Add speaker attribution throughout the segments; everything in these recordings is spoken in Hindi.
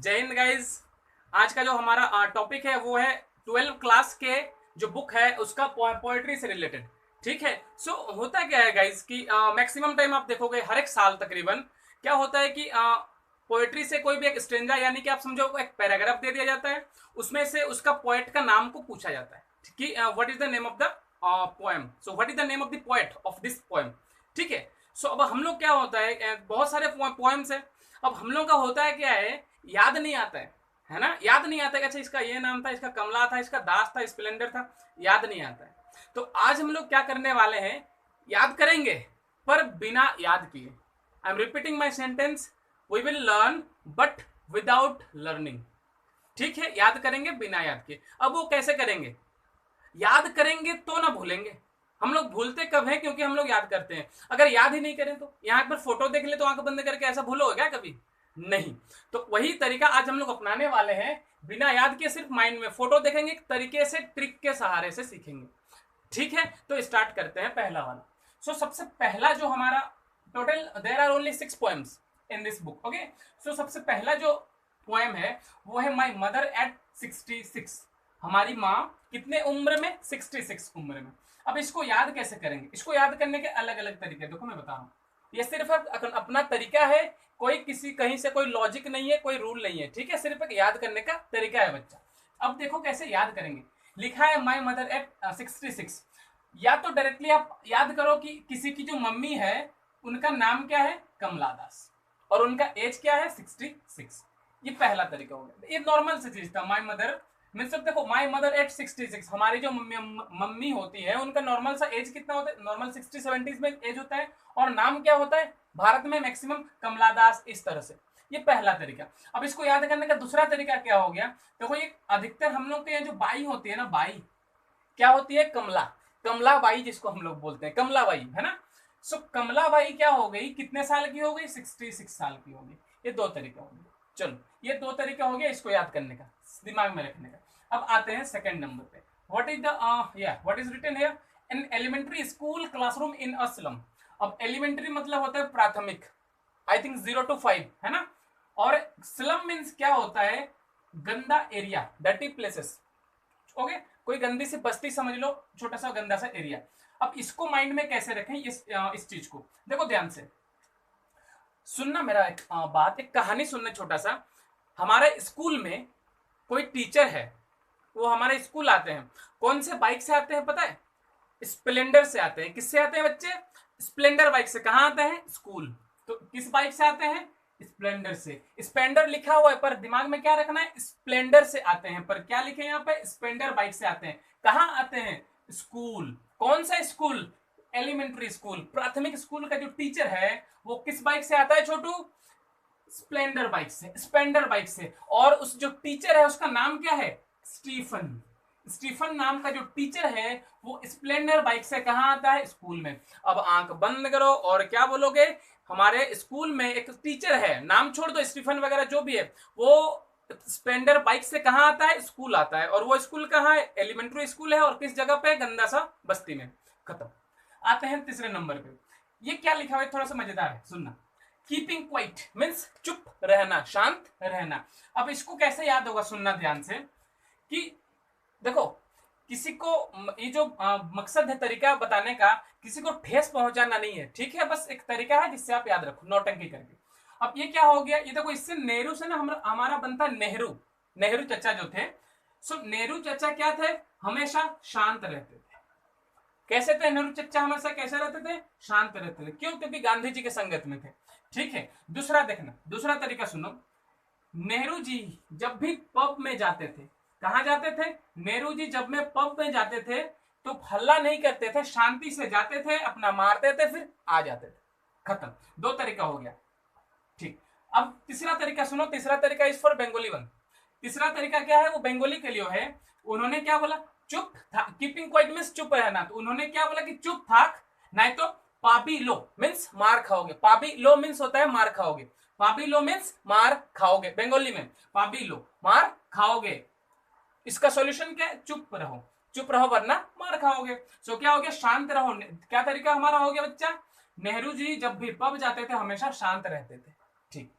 Speaker 1: जय हिंद गाइज। आज का जो हमारा टॉपिक है वो है 12th क्लास के जो बुक है उसका पोएट्री से रिलेटेड। ठीक है। होता क्या है गाइज कि मैक्सिमम टाइम आप देखोगे हर एक साल तकरीबन क्या होता है कि पोएट्री से कोई भी एक स्टेंजा यानी कि आप समझो एक पैराग्राफ दे दिया जाता है, उसमें से उसका पोएट का नाम को पूछा जाता है कि what is the name of the poem, so what is the name of the poet of this poem. ठीक है। अब हम लोग क्या होता है, बहुत सारे पोएम्स है। अब हम लोग का होता है क्या है, याद नहीं आता है ना, याद नहीं आता है कि अच्छा इसका ये नाम था, इसका कमला था, इसका दास था, स्प्लेंडर था, याद नहीं आता है। तो आज हम लोग क्या करने वाले हैं, याद करेंगे पर बिना याद किए। I am repeating my sentence, we will learn but without learning. ठीक है, याद करेंगे बिना याद किए। अब वो कैसे करेंगे, याद करेंगे तो ना भूलेंगे। हम लोग भूलते कब है, क्योंकि हम लोग याद करते हैं। अगर याद ही नहीं करें तो यहाँ पर फोटो देख ले तो आंख बंद करके ऐसा भूलोगे क्या कभी? नहीं। तो वही तरीका आज हम लोग अपनाने वाले हैं, बिना याद के सिर्फ माइंड में फोटो देखेंगे, एक तरीके से ट्रिक के सहारे से सीखेंगे। ठीक है, तो स्टार्ट करते हैं पहला वाला। सबसे पहला जो हमारा total there are only 6 poems in this book. Okay, सबसे पहला जो पोएम है वो है माई मदर एट 66। हमारी माँ कितने उम्र में? 66 उम्र में। अब इसको याद कैसे करेंगे? इसको याद करने के अलग अलग तरीके देखो मैं बता रहा हूँ। ये सिर्फ अपना तरीका है, कोई किसी कहीं से कोई लॉजिक नहीं है, कोई रूल नहीं है। ठीक है, सिर्फ एक याद करने का तरीका है बच्चा। अब देखो कैसे याद करेंगे। लिखा है माई मदर एट 66। या तो डायरेक्टली आप याद करो कि किसी की जो मम्मी है उनका नाम क्या है? कमला दास, और उनका एज क्या है? 66। ये पहला तरीका हो गया। ये नॉर्मल सी चीज था, माई मदर मीन सब देखो, माई मदर एट 66। हमारी जो मम्मी होती है उनका नॉर्मल सा एज कितना होता है? नॉर्मल 60-70 में एज होता है। और नाम क्या होता है भारत में? मैक्सिमम कमला दास, इस तरह से। ये पहला तरीका। अब इसको याद करने का दूसरा तरीका क्या हो गया? देखो ये अधिकतर हम लोग के यहाँ जो बाई होती है ना, बाई क्या होती है? कमला, कमला बाई जिसको हम लोग बोलते हैं, कमला बाई है ना। कमला बाई क्या हो गई, कितने साल की हो गई? 66 साल की हो गई। ये दो तरीका हो गया। चलो ये दो तरीका हो गया इसको याद करने का, दिमाग में रखने का। अब आते हैं सेकंड नंबर पे। What is the what is written here? An elementary school classroom in a slum. अब एलिमेंट्री मतलब होता है प्राथमिक, आई थिंक 0 to 5 है ना। और स्लम मीन्स क्या होता है? गंदा एरिया, डर्टी प्लेसेस। ओके, कोई गंदी सी बस्ती समझ लो, छोटा सा गंदा सा एरिया। अब इसको माइंड में कैसे रखें, इस चीज को देखो ध्यान से सुनना। मेरा एक बात, एक कहानी सुनना छोटा सा। हमारे स्कूल में कोई टीचर है, वो हमारे स्कूल आते हैं। कौन से बाइक से आते हैं पता है? स्प्लेंडर से आते हैं। किससे आते हैं बच्चे? स्प्लेंडर बाइक से। कहाँ आते हैं? स्कूल। तो किस बाइक से आते हैं? स्प्लेंडर से। स्प्लेंडर लिखा हुआ है पर दिमाग में क्या रखना है? स्प्लेंडर से आते हैं, पर क्या लिखे यहाँ पे? स्प्लेंडर बाइक से आते हैं। कहाँ आते हैं? स्कूल। कौन सा स्कूल? एलिमेंट्री स्कूल, प्राथमिक स्कूल का जो टीचर है वो किस बाइक से आता है छोटू? स्प्लेंडर बाइक से, स्प्लेंडर बाइक से। और उस जो टीचर है उसका नाम क्या है? स्टीफन। स्टीफन नाम का जो टीचर है वो स्प्लेंडर बाइक से कहाँ आता है? स्कूल में। अब आंख बंद करो और क्या बोलोगे? हमारे स्कूल में एक टीचर है, नाम छोड़ दो, स्टीफन वगैरह जो भी है, वो स्प्लेंडर बाइक से कहाँ आता है? स्कूल आता है। और वो स्कूल कहाँ है? एलिमेंट्री स्कूल है। और किस जगह पे? गंदा सा बस्ती में। खत्म। आते हैं तीसरे नंबर पे। ये क्या लिखा हुआ है, थोड़ा सा मजेदार है, सुनना। कीपिंग क्वाइट मीन्स चुप रहना, शांत रहना। अब इसको कैसे याद होगा, सुनना ध्यान से। कि देखो किसी को ये जो मकसद है तरीका बताने का, किसी को ठेस पहुंचाना नहीं है। ठीक है, बस एक तरीका है जिससे आप याद रखो, नौटंकी करके। अब ये क्या हो गया, ये देखो इससे नेहरू से ना हमारा बनता नेहरू। नेहरू चचा जो थे, नेहरू चचा क्या थे? हमेशा शांत रहते थे। कैसे थे नेहरू चचा? हमेशा कैसे रहते थे? शांत रहते थे। क्यों? क्योंकि गांधी जी के संगत में थे। ठीक है, दूसरा देखना, दूसरा तरीका सुनो। नेहरू जी जब भी पब में जाते थे, कहां जाते थे? नेहरू जी जब में पब में जाते थे तो हल्ला नहीं करते थे, शांति से जाते थे, अपना मारते थे, फिर आ जाते थे। खत्म। दो तरीका हो गया। ठीक। अब तीसरा तरीका सुनो। तीसरा तरीका इज फॉर बंगाली वन। तीसरा तरीका क्या है? वो बंगाली के लिए है। उन्होंने क्या बोला? चुप था। कीपिंग क्वाइट मीन्स चुप रहना। तो उन्होंने क्या बोला कि चुप थाक, नहीं तो पापी लो मीन्स मार खाओगे। पापी लो मीन्स होता है मार खाओगे। पापी लो मीन्स मार खाओगे बंगाली में। पापी लो मार खाओगे। इसका सॉल्यूशन क्या है? चुप रहो। चुप रहो वरना मार खाओगे। क्या हो गया? शांत रहो। क्या तरीका हमारा हो गया बच्चा? नेहरू जी जब भी पब जाते थे हमेशा शांत रहते थे। ठीक।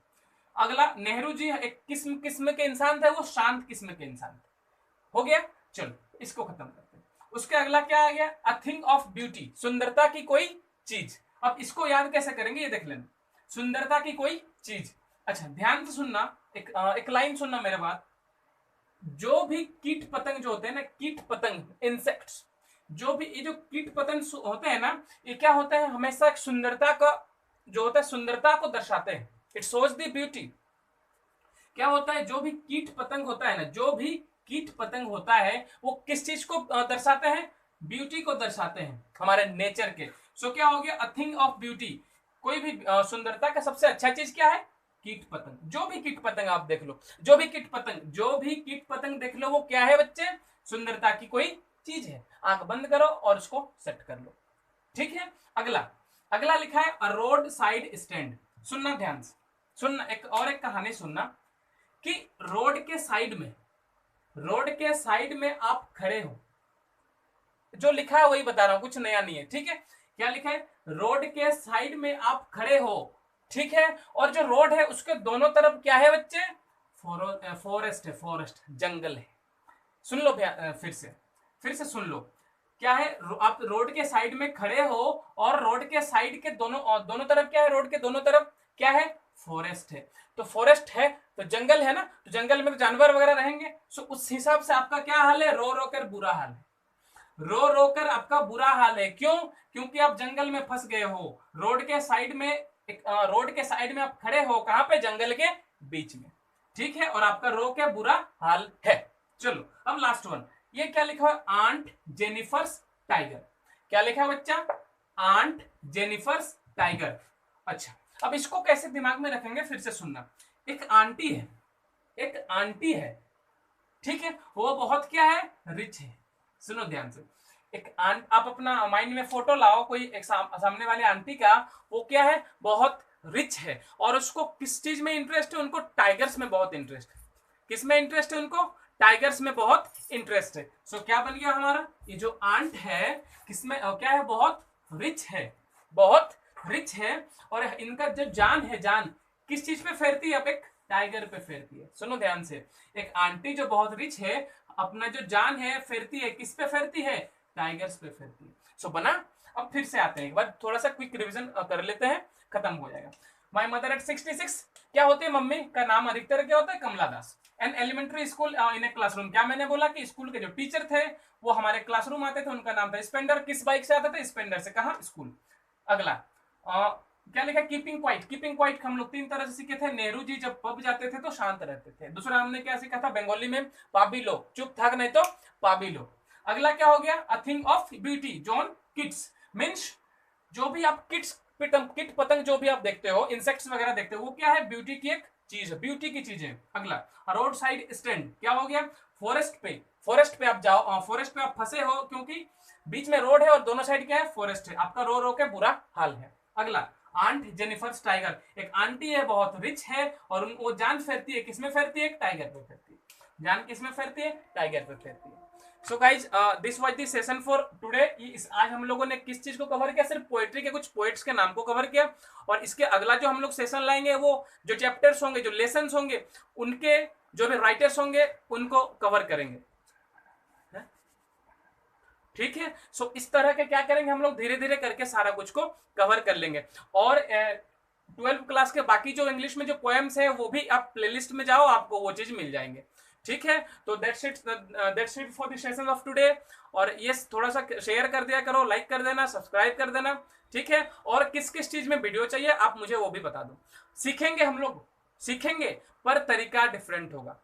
Speaker 1: अगला, नेहरू जी एक किस्म किस्म के इंसान थे, वो शांत किस्म के इंसान थे। हो गया, चलो इसको खत्म करते हैं। उसके अगला क्या आ गया, अ थिंग ऑफ ब्यूटी, सुंदरता की कोई चीज। अब इसको याद कैसे करेंगे ये देख लेना, सुंदरता की कोई चीज। अच्छा ध्यान से सुनना, एक लाइन सुनना मेरे बात। जो भी कीट पतंग जो होते हैं ना, कीट पतंग इंसेक्ट्स, जो भी ये जो कीट पतंग होते हैं ना, ये क्या होता है, हमेशा एक सुंदरता का जो होता है, सुंदरता को दर्शाते हैं। It shows the beauty. क्या होता है, जो भी कीट पतंग होता है ना, जो भी कीट पतंग होता है वो किस चीज को दर्शाते हैं, ब्यूटी को दर्शाते हैं, हमारे नेचर के। सो क्या हो गया, अ थिंग ऑफ ब्यूटी, कोई भी सुंदरता का सबसे अच्छा चीज क्या है, कीट पतंग। जो भी कीट पतंग आप देख लो, जो भी कीट पतंग, जो भी कीट पतंग देख लो, वो क्या है बच्चे, सुंदरता की कोई चीज है। आंख बंद करो और उसको सेट कर लो। ठीक है, अगला, अगला लिखा है अ रोड साइड स्टैंड। सुनना ध्यान से, सुनना, एक कहानी सुनना कि रोड के साइड में, रोड के साइड में आप खड़े हो, जो लिखा है वही बता रहा हूं, कुछ नया नहीं है। ठीक है, क्या लिखा है, रोड के साइड में आप खड़े हो, ठीक है, और जो रोड है उसके दोनों तरफ क्या है बच्चे, फॉरेस्ट है, फॉरेस्ट जंगल है। सुन लो फिर से सुन लो, क्या है, आप रोड के साइड में खड़े हो और रोड के साइड के दोनों तरफ क्या है, रोड के दोनों तरफ क्या है, फॉरेस्ट है। तो फॉरेस्ट है तो जंगल है ना, तो जंगल में तो जानवर वगैरह रहेंगे। सो उस हिसाब से आपका क्या हाल है, रो रो कर बुरा हाल है, रो रो कर आपका बुरा हाल है। क्यों, क्योंकि आप जंगल में फंस गए हो, रोड के साइड में रोड के साइड में आप खड़े हो, कहां पे, जंगल के बीच में। ठीक है, और आपका रो के बुरा हाल है। चलो अब लास्ट वन, ये क्या लिखा है, आंट जेनिफर्स टाइगर। क्या लिखा है बच्चा, आंट जेनिफर्स टाइगर। अच्छा, अब इसको कैसे दिमाग में रखेंगे, फिर से सुनना। एक आंटी है, एक आंटी है, ठीक है, वो बहुत क्या है, रिच है। सुनो ध्यान से, एक आप अपना माइंड में फोटो लाओ, कोई एक सामने वाली आंटी का, वो क्या है, बहुत रिच है, और उसको किस चीज में इंटरेस्ट है, उनको टाइगर्स में बहुत इंटरेस्ट है। किस में इंटरेस्ट है उनको, टाइगर्स में बहुत इंटरेस्ट है। सो क्या बन गया हमारा, ये जो आंट है किसमें क्या है, बहुत रिच है, बहुत रिच है, और इनका जो जान है, जान किस चीज पे फेरती है, अब एक टाइगर पे फेरती है। सुनो ध्यान से, एक आंटी जो बहुत रिच है, अपना जो जान है फेरती है, किस पे फेरती है, टाइगर्स पे फेरती है। सो बना। अब फिर से आते हैं, एक बार थोड़ा सा क्विक रिवीजन कर लेते हैं, खत्म हो जाएगा। माई मदर एट 66, क्या होती है मम्मी का नाम, अधिकतर क्या होता है, Kamala Das. An elementary school in a classroom, क्या मैंने बोला कि स्कूल के जो टीचर थे वो हमारे क्लासरूम आते थे, उनका नाम था स्पेंडर। किस बाइक से आते थे, स्पेंडर से, कहा, स्कूल। अगला क्या लिखा, कीपिंग क्वाइट। कीपिंग क्वाइट हम लोग 3 तरह से सीखे थे। नेहरू जी जब पब जाते थे तो शांत रहते थे। दूसरा हमने क्या सीखा था बंगाली में, पाबिलो, चुप थक नहीं तो पाबिलो। अगला क्या हो गया, a thing of beauty, John Keats, means जो भी आप किट पतंग जो भी आप देखते हो, इंसेक्ट्स वगैरह देखते हो, वो क्या है, ब्यूटी की एक चीज है, ब्यूटी की चीज है। अगला रोड साइड स्टैंड, क्या हो गया, फॉरेस्ट पे, फॉरेस्ट पे आप जाओ, फॉरेस्ट पे आप फंसे हो क्योंकि बीच में रोड है और दोनों साइड क्या है, फॉरेस्ट है, आपका रो रो के बुरा हाल है। अगला आंट जेनिफर्स टाइगर, एक आंटी है, बहुत रिच है, और वो जान फेरती है, किसमें फेरती है, टाइगर पे फेरती है। जान किसमें फेरती है, टाइगर पे फेरती है। So guys this was the session for today. आज हम लोगों ने किस चीज को कवर किया, सिर्फ पोएट्री के कुछ पोएट्स के नाम को कवर किया, और इसके अगला जो हम लोग सेशन लाएंगे वो जो चैप्टर्स होंगे, जो लेसन्स होंगे, उनके जो भी राइटर्स होंगे उनको कवर करेंगे। ठीक है, सो इस तरह के क्या करेंगे हम लोग, धीरे धीरे करके सारा कुछ को कवर कर लेंगे। और 12th क्लास के बाकी जो इंग्लिश में जो पोएम्स है वो भी आप प्लेलिस्ट में जाओ, आपको वो चीज मिल जाएंगे। ठीक है, तो that's it for the session of today. और ये थोड़ा सा शेयर कर दिया करो, लाइक कर देना, सब्सक्राइब कर देना। ठीक है, और किस किस चीज में वीडियो चाहिए आप मुझे वो भी बता दो। सीखेंगे हम लोग, सीखेंगे, पर तरीका डिफरेंट होगा।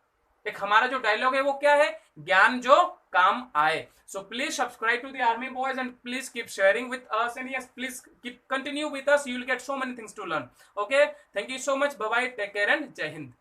Speaker 1: एक हमारा जो डायलॉग है वो क्या है, ज्ञान जो काम आए। So please subscribe to the army boys and please keep sharing with us, and yes please keep continue with us, you will get so many things to learn. Okay, thank you so much, bye bye, take care and जय हिंद।